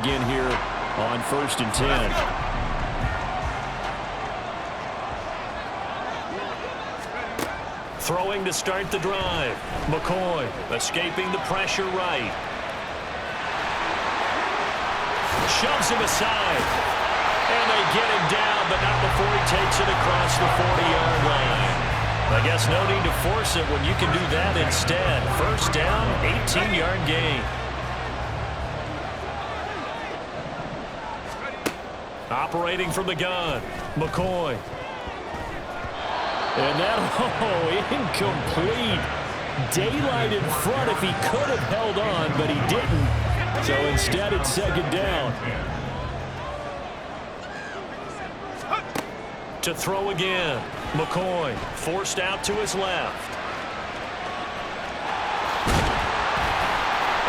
Again here on 1st and 10. Throwing to start the drive. McCoy escaping the pressure right. Shoves him aside. And they get him down, but not before he takes it across the 40-yard line. I guess no need to force it when you can do that instead. First down, 18-yard gain. Operating from the gun, McCoy. And that, incomplete. Daylight in front if he could have held on, but he didn't. So instead, it's second down. To throw again, McCoy forced out to his left.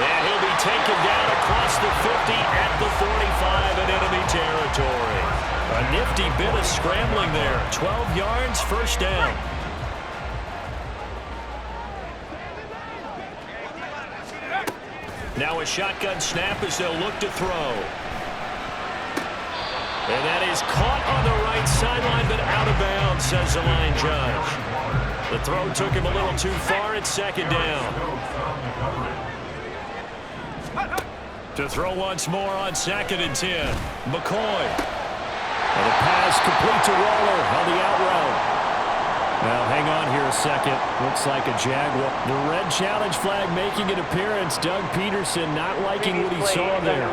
And he'll be taken down across the 50 at the 45 in enemy territory. A nifty bit of scrambling there. 12 yards, first down. Now a shotgun snap as they'll look to throw. And that is caught on the right sideline, but out of bounds, says the line judge. The throw took him a little too far. It's second down. To throw once more on 2nd and 10. McCoy. And a pass complete to Waller on the out route. Now, hang on here a second. Looks like a Jaguar. The red challenge flag making an appearance. Doug Peterson not liking what he saw there.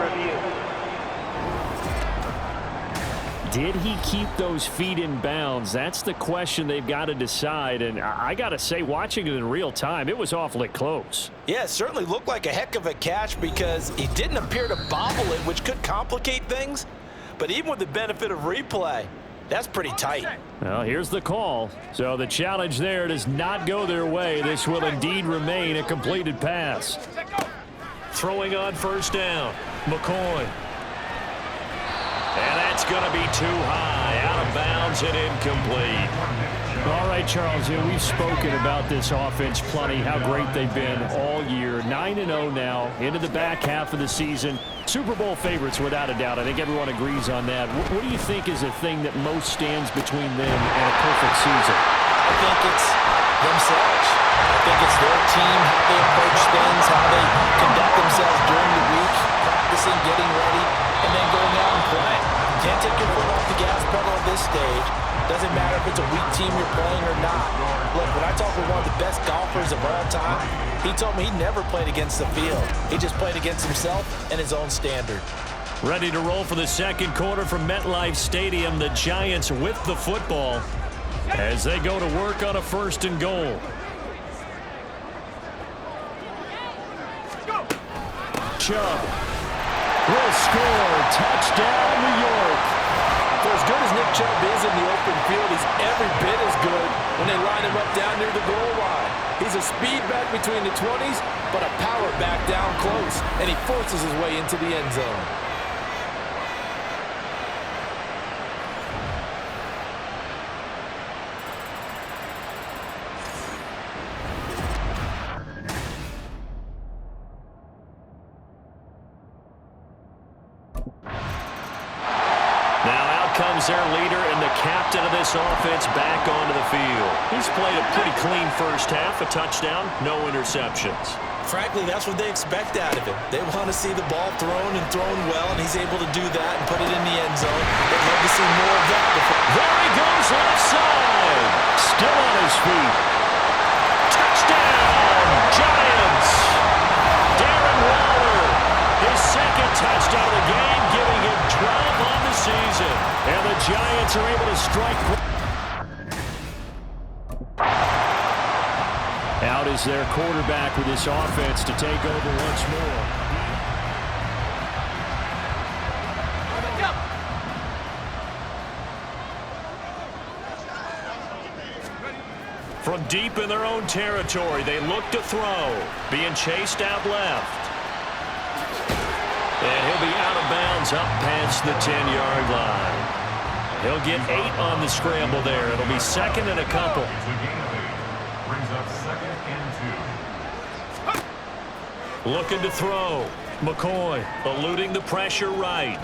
Did he keep those feet in bounds? That's the question they've got to decide. And I got to say, watching it in real time, it was awfully close. Yeah, it certainly looked like a heck of a catch because he didn't appear to bobble it, which could complicate things. But even with the benefit of replay, that's pretty tight. Well, here's the call. So the challenge there does not go their way. This will indeed remain a completed pass. Throwing on first down, McCoy. And that's going to be too high, out of bounds and incomplete. All right, Charles, we've spoken about this offense plenty, how great they've been all year. 9-0 now, into the back half of the season. Super Bowl favorites, without a doubt. I think everyone agrees on that. What do you think is the thing that most stands between them and a perfect season? I think it's themselves. I think it's their team, how they approach things, how they conduct themselves during the week, practicing, getting ready, and then going out and playing. Can't take your foot off the gas pedal at this stage. Doesn't matter if it's a weak team you're playing or not. Look, when I talk with one of the best golfers of all time, he told me he never played against the field. He just played against himself and his own standard. Ready to roll for the second quarter from MetLife Stadium. The Giants with the football as they go to work on a 1st and goal. Chubb will score. Touchdown, New York. For as good as Nick Chubb is in the open field, he's every bit as good when they line him up down near the goal line. He's a speed back between the 20s, but a power back down close, and he forces his way into the end zone. Their leader and the captain of this offense back onto the field. He's played a pretty clean first half, a touchdown, no interceptions. Frankly, that's what they expect out of him. They want to see the ball thrown and thrown well, and he's able to do that and put it in the end zone. They'd love to see more of that. There he goes, left side. Still on his feet. Touchdown, Giants. Darren Waller, his second touchdown of the game, giving him 12 on the season. And the Giants are able to strike. Out is their quarterback with this offense to take over once more. From deep in their own territory, they look to throw. Being chased out left. And he'll be out of bounds up past the 10-yard line. He'll get 8 on the scramble there. It'll be second and a couple. Looking to throw. McCoy eluding the pressure right.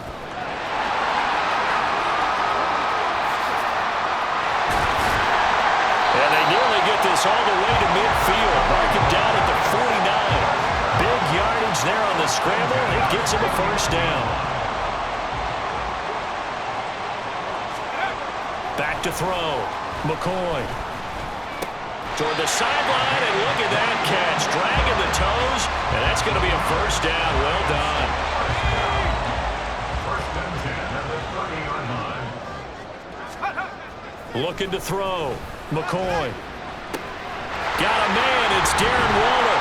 And they nearly get this all the way to midfield. Mark him down at the 49. Big yardage there on the scramble. It gets him a first down. Back to throw. McCoy. Toward the sideline, and look at that catch. Dragging the toes, and that's going to be a first down. Well done. First and 10 at the 30-yard line. Looking to throw. McCoy. Got a man. It's Darren Waller.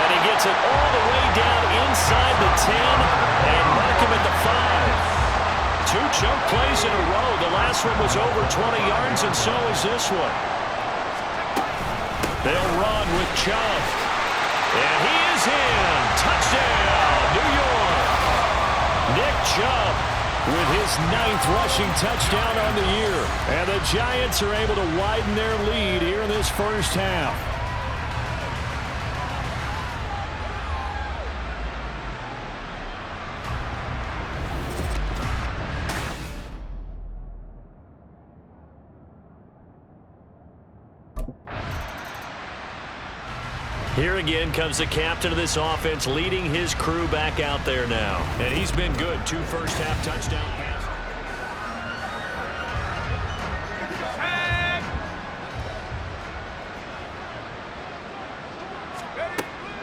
And he gets it all the way down inside the 10 and mark him at the 5. 2 chunk plays in a row. The last one was over 20 yards, and so is this one. They'll run with Chubb. And he is in. Touchdown, New York. Nick Chubb with his 9th rushing touchdown on the year. And the Giants are able to widen their lead here in this first half. Here again comes the captain of this offense, leading his crew back out there now. And he's been good. 2 first-half touchdown passes.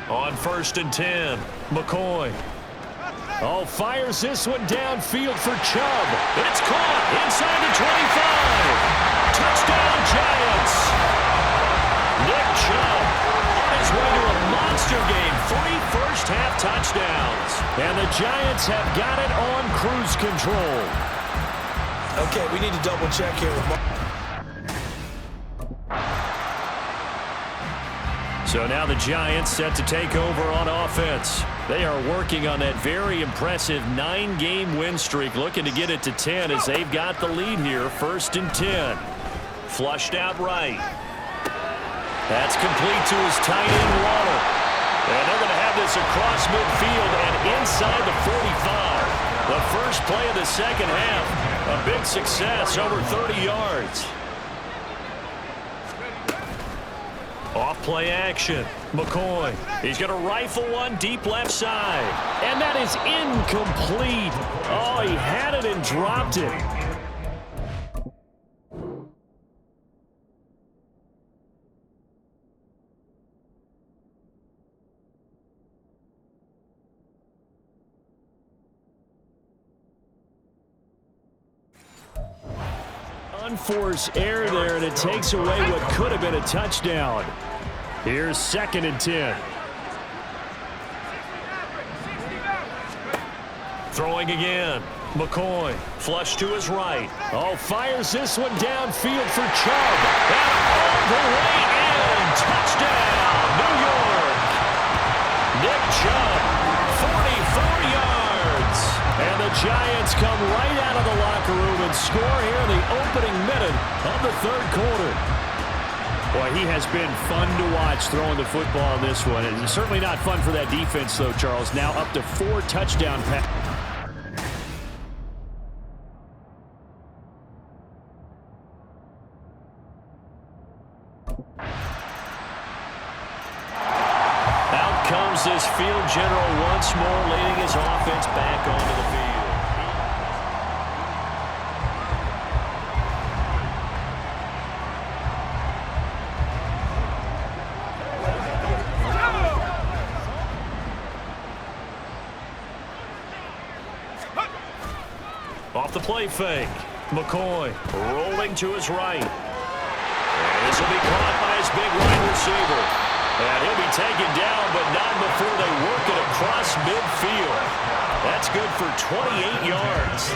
On 1st and 10, McCoy. Oh, fires this one downfield for Chubb. It's caught inside the 25. Touchdown, Giants. Nick Chubb on his way to a monster game. 3 first-half touchdowns. And the Giants have got it on cruise control. Okay, we need to double-check here with Mark. So now the Giants set to take over on offense. They are working on that very impressive 9-game win streak, looking to get it to 10 as they've got the lead here. 1st and 10. Flushed out right. That's complete to his tight end, Waller. And they're going to have this across midfield and inside the 45. The first play of the second half. A big success, over 30 yards. Off play action. McCoy. He's going to rifle one deep left side. And that is incomplete. Oh, he had it and dropped it. Unforced error there, and it takes away what could have been a touchdown. Here's 2nd and 10. Throwing again. McCoy. Flush to his right. Oh, fires this one downfield for Chubb. And all the way in. Touchdown, New York. Nick Chubb, 44 yards. And the Giants come right out of the locker room and score here in the opening minute of the 3rd quarter. Boy, he has been fun to watch throwing the football in this one. It's certainly not fun for that defense, though, Charles. Now up to 4 touchdown passes. Out comes this field general once more, leading his offense back onto the field. Off the play fake. McCoy rolling to his right. And this will be caught by his big wide receiver. And he'll be taken down, but not before they work it across midfield. That's good for 28 yards.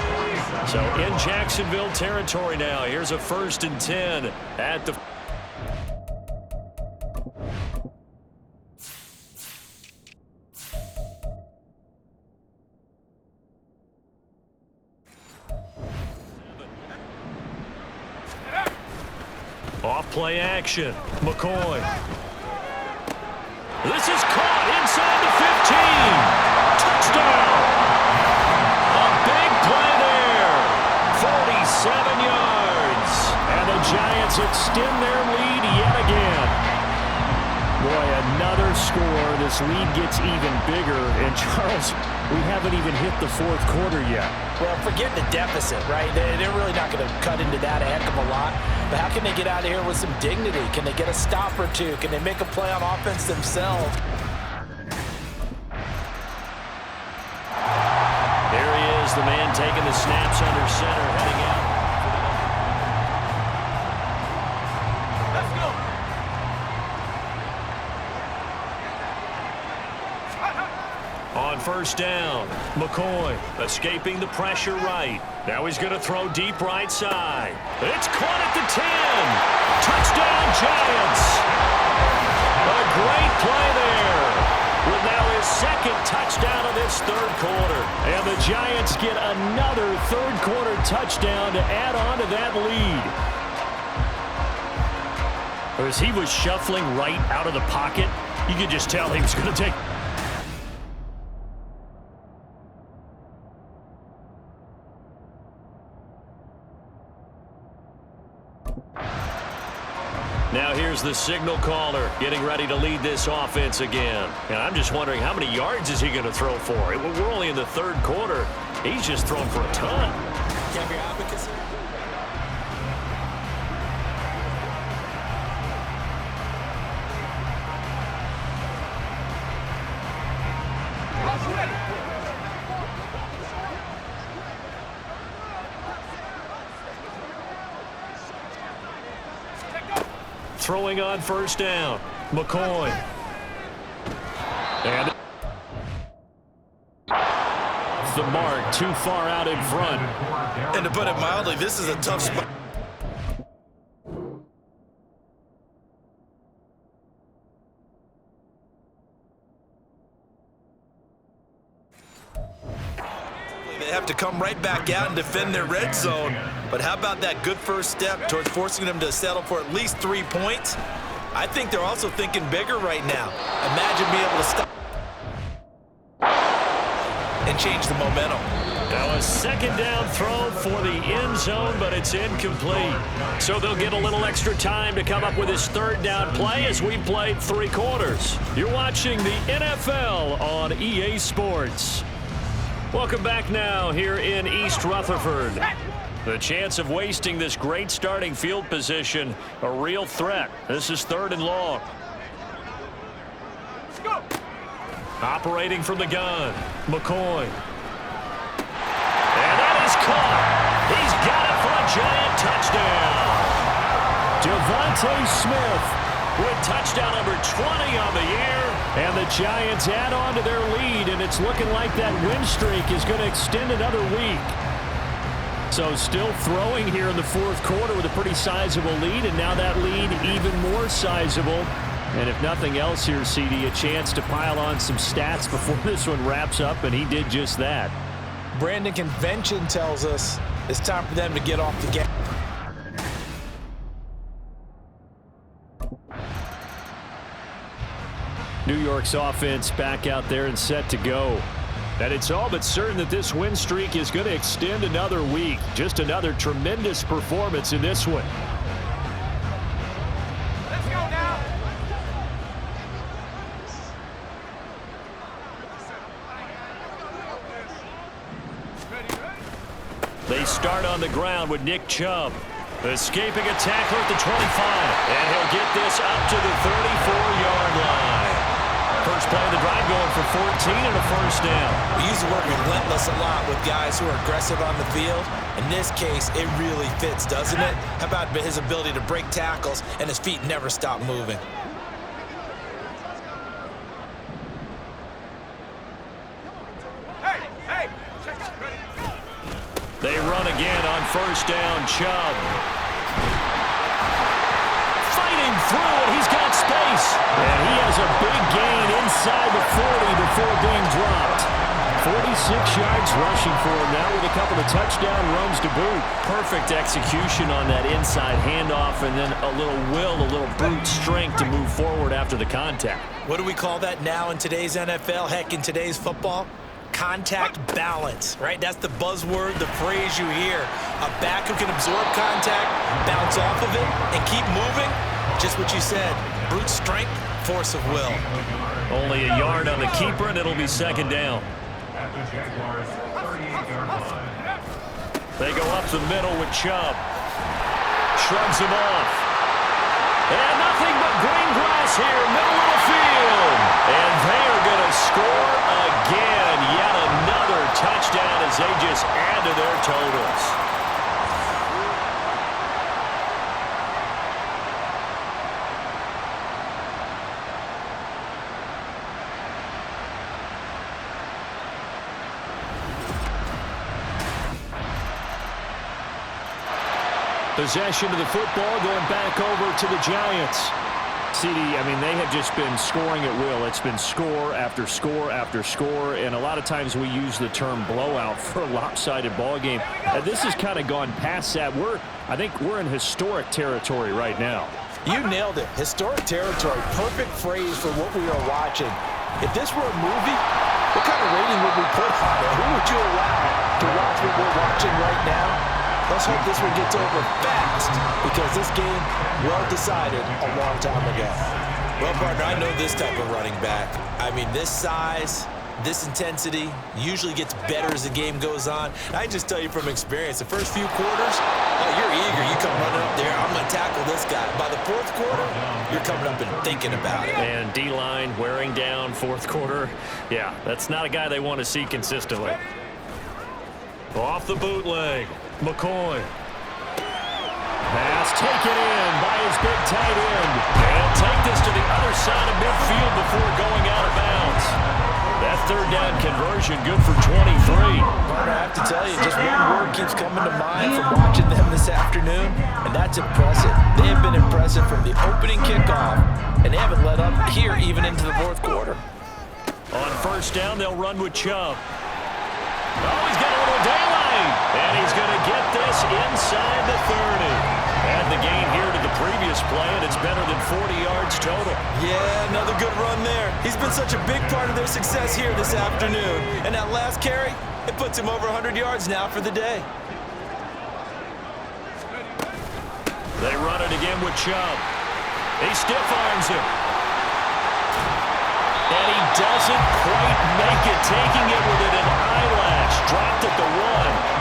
So in Jacksonville territory now. Here's a 1st and 10 at the... Off play action. McCoy. This is caught inside the 15. score, this lead gets even bigger. And, Charles, we haven't even hit the fourth quarter yet. Well, forget the deficit, right? They're really not going to cut into that a heck of a lot. But how can they get out of here with some dignity? Can they get a stop or two? Can they make a play on offense themselves? There he is, the man taking the snaps under center, heading out. Let's go. On first down, McCoy escaping the pressure right. Now he's going to throw deep right side. It's caught at the 10. Touchdown, Giants. A great play there. With now his second touchdown of this third quarter. And the Giants get another third quarter touchdown to add on to that lead. As he was shuffling right out of the pocket, you could just tell he was going to take. Now here's the signal caller getting ready to lead this offense again. And I'm just wondering, how many yards is he going to throw for? We're only in the third quarter. He's just thrown for a ton. Throwing on first down, McCoy. And the mark too far out in front. And to put it mildly, this is a tough spot. They have to come right back out and defend their red zone. But how about that good first step towards forcing them to settle for at least 3 points? I think they're also thinking bigger right now. Imagine being able to stop and change the momentum. Now a second down throw for the end zone, but it's incomplete. So they'll get a little extra time to come up with his third down play as we played 3 quarters. You're watching the NFL on EA Sports. Welcome back now here in East Rutherford. The chance of wasting this great starting field position, a real threat. This is 3rd and long. Let's go. Operating from the gun, McCoy. And that is caught. He's got it for a Giant touchdown. Devontae Smith with touchdown number 20 on the year. And the Giants add on to their lead, and it's looking like that win streak is going to extend another week. So still throwing here in the fourth quarter with a pretty sizable lead, and now that lead even more sizable. And if nothing else here, CD, a chance to pile on some stats before this one wraps up, and he did just that. Brandon, convention tells us it's time for them to get off the gas. New York's offense back out there and set to go. And it's all but certain that this win streak is going to extend another week. Just another tremendous performance in this one. Let's go now. They start on the ground with Nick Chubb. Escaping a tackler at the 25. And he'll get this up to the 34-yard line. First play of the drive going for 14 and a first down. We use the word relentless a lot with guys who are aggressive on the field. In this case, it really fits, doesn't it? How about his ability to break tackles and his feet never stop moving? Hey. They run again on first down. Chubb fighting through it. He's got space. And he has a big gain inside the 40 before being dropped. 46 yards rushing for him now with a couple of touchdown runs to boot. Perfect execution on that inside handoff, and then a little will, a little brute strength to move forward after the contact. What do we call that now in today's NFL? Heck, in today's football? Contact balance, right? That's the buzzword, the phrase you hear. A back who can absorb contact, bounce off of it, and keep moving. Just what you said. Brute strength, force of will. Only a yard on the keeper, and it'll be second down. At the Jaguars' 38-yard line. They go up the middle with Chubb. Shrugs him off. And nothing but green grass here, middle of the field. And they are going to score again. Yet another touchdown as they just add to their totals. Possession of the football going back over to the Giants. CD, I mean, they have just been scoring at will. It's been score after score after score, and a lot of times we use the term blowout for a lopsided ball game. This has kind of gone past that. I think we're in historic territory right now. You nailed it. Historic territory. Perfect phrase for what we are watching. If this were a movie, what kind of rating would we put on it? Who would you allow to watch what we're watching right now? Let's hope this one gets over fast, because this game, well decided a long time ago. Well, partner, I know this type of running back. I mean, this size, this intensity usually gets better as the game goes on. I can just tell you from experience, the first few quarters, oh, you're eager. You come running up there, I'm going to tackle this guy. By the fourth quarter, you're coming up and thinking about it. And D-line wearing down fourth quarter. Yeah, that's not a guy they want to see consistently. Off the bootleg. McCoy. Pass taken in by his big tight end. And take this to the other side of midfield before going out of bounds. That third down conversion good for 23. But I have to tell you, just one word keeps coming to mind from watching them this afternoon, and that's impressive. They have been impressive from the opening kickoff, and they haven't let up here even into the fourth quarter. On first down, they'll run with Chubb. Oh, he's got a little daylight. And he's going to get this inside the 30. Add the gain here to the previous play, and it's better than 40 yards total. Yeah, another good run there. He's been such a big part of their success here this afternoon. And that last carry, it puts him over 100 yards now for the day. They run it again with Chubb. He stiff arms him. And he doesn't quite make it, taking it within an eyelash. Dropped at the 1.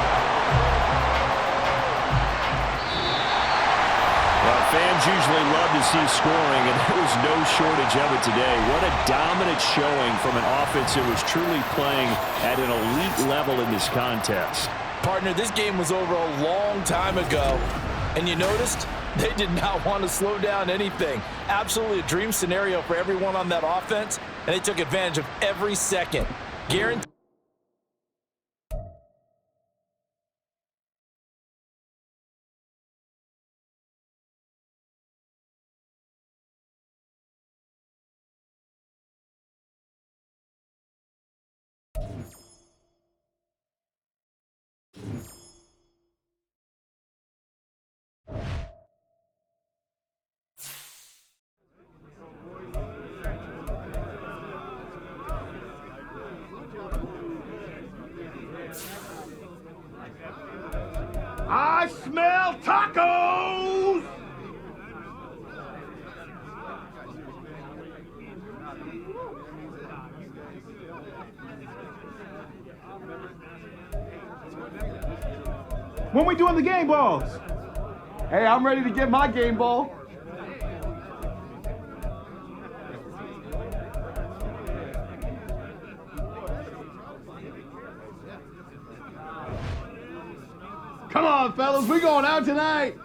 Fans usually love to see scoring, and there was no shortage of it today. What a dominant showing from an offense that was truly playing at an elite level in this contest. Partner, this game was over a long time ago, and you noticed they did not want to slow down anything. Absolutely a dream scenario for everyone on that offense, and they took advantage of every second. Guaranteed. I smell tacos! When we doing the game balls? Hey, I'm ready to get my game ball. Come on, fellas, we going out tonight.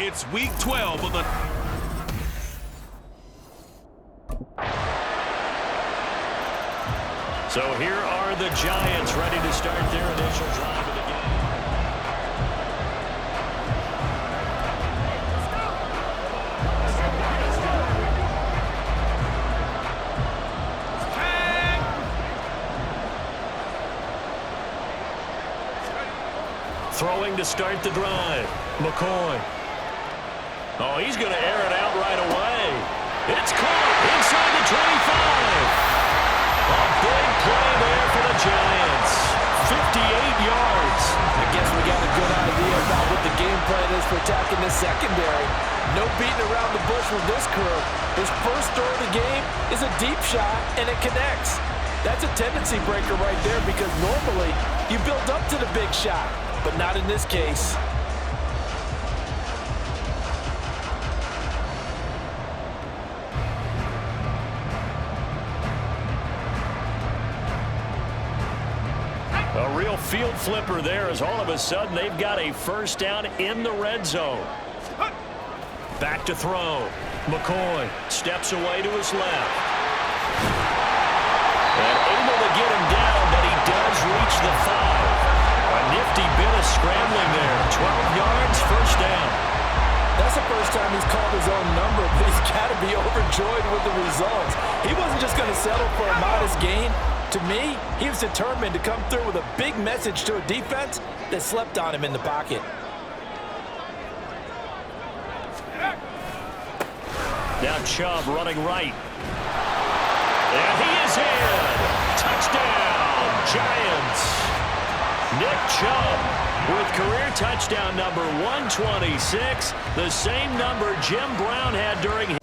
It's week 12 of the... So here are the Giants ready to start their initial drive of the game. Throwing to start the drive. McCoy. Oh, he's going to air it out right away. It's caught inside the 25. A big play there for the Giants. 58 yards. I guess we got a good idea about what the game plan is for attacking this secondary. No beating around the bush with this crew. His first throw of the game is a deep shot, and it connects. That's a tendency breaker right there because normally you build up to the big shot, but not in this case. A real field flipper there as all of a sudden they've got a first down in the red zone. Back to throw. McCoy steps away to his left. And able to get him down, but he does reach the 5. A nifty bit of scrambling there. 12 yards, first down. That's the first time he's called his own number, but he's got to be overjoyed with the results. He wasn't just going to settle for a modest gain. To me, he was determined to come through with a big message to a defense that slept on him in the pocket. Now Chubb running right. And he is in. Touchdown, Giants. Nick Chubb with career touchdown number 126, the same number Jim Brown had during his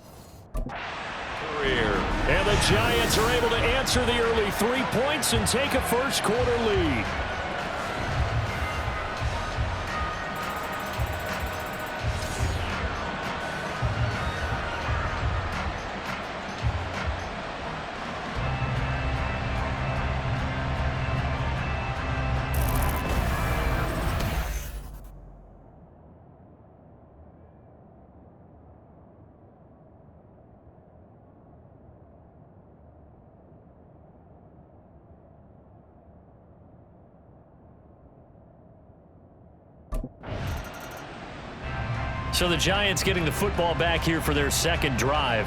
career. And the Giants are able to answer the early 3 points and take a first quarter lead. So the Giants getting the football back here for their second drive.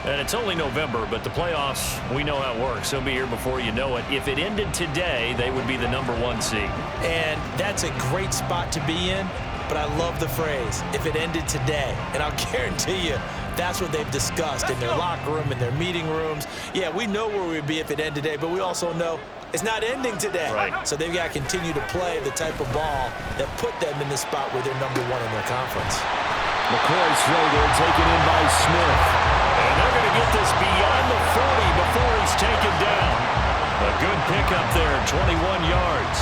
And it's only November, but the playoffs, we know how it works. They'll be here before you know it. If it ended today, they would be the number 1 seed. And that's a great spot to be in, but I love the phrase, if it ended today. And I'll guarantee you, that's what they've discussed in their locker room, in their meeting rooms. Yeah, we know where we'd be if it ended today, but we also know it's not ending today. Right. So they've got to continue to play the type of ball that put them in the spot where they're number 1 in their conference. McCoy's throw there taken in by Smith. And they're going to get this beyond the 40 before he's taken down. A good pickup there, 21 yards.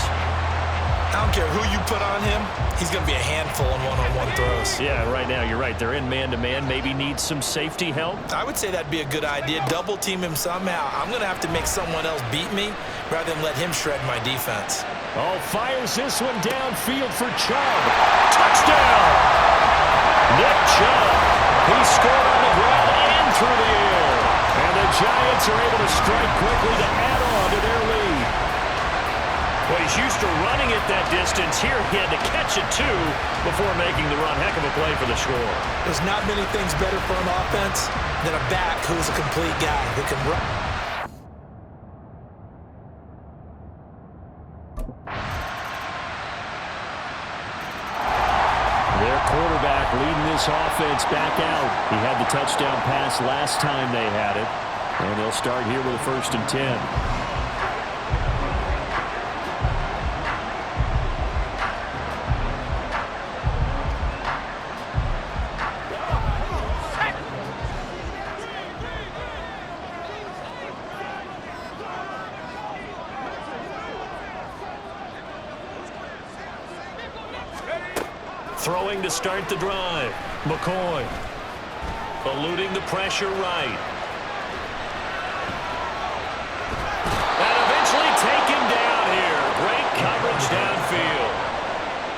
I don't care who you put on him, he's going to be a handful in one-on-one throws. Yeah, right now, you're right. They're in man-to-man. Maybe needs some safety help. I would say that'd be a good idea. Double team him somehow. I'm going to have to make someone else beat me rather than let him shred my defense. Oh, fires this one downfield for Chubb. Touchdown! Nick Chubb. He scored on the ground and through the air. And the Giants are able to strike quickly to add on to their lead. Well, he's used to running it that distance. Here he had to catch it, too, before making the run. Heck of a play for the score. There's not many things better for an offense than a back who's a complete guy who can run. Their quarterback leading this offense back out. He had the touchdown pass last time they had it. And they'll start here with a 1st and 10. Throwing to start the drive. McCoy eluding the pressure right. And eventually taken down here. Great coverage downfield.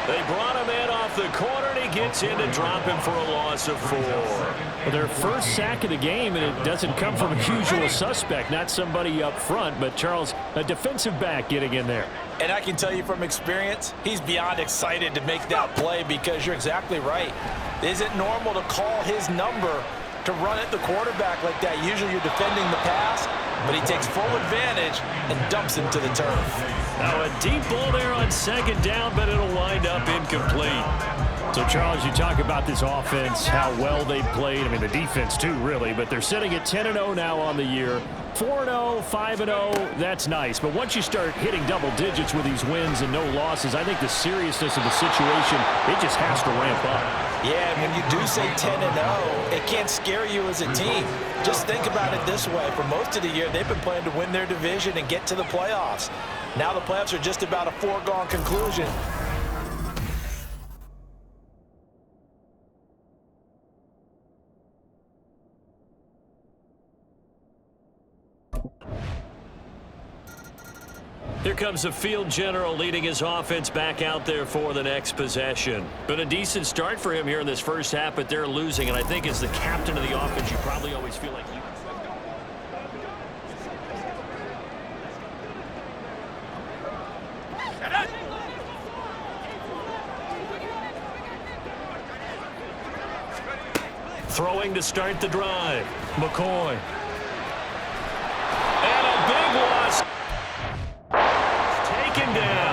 They brought him in off the corner, and he Gets in to drop him for a loss of 4. Well, their first sack of the game, and it doesn't come from a usual suspect, not somebody up front, but Charles, a defensive back getting in there. And I can tell you from experience, he's beyond excited to make that play because you're exactly right. Is it normal to call his number to run at the quarterback like that? Usually you're defending the pass, but he takes full advantage and dumps him to the turf. Now a deep ball there on second down, but it'll wind up incomplete. So, Charles, you talk about this offense, how well they played. I mean, the defense, too, really. But they're sitting at 10-0 now on the year. 4-0, 5-0, that's nice. But once you start hitting double digits with these wins and no losses, I think the seriousness of the situation, it just has to ramp up. Yeah, and when you do say 10-0, it can't scare you as a team. Just think about it this way. For most of the year, they've been playing to win their division and get to the playoffs. Now the playoffs are just about a foregone conclusion. Here comes the field general leading his offense back out there for the next possession. Been a decent start for him here in this first half, but they're losing. And I think as the captain of the offense, you probably always feel like you... Throwing to start the drive. McCoy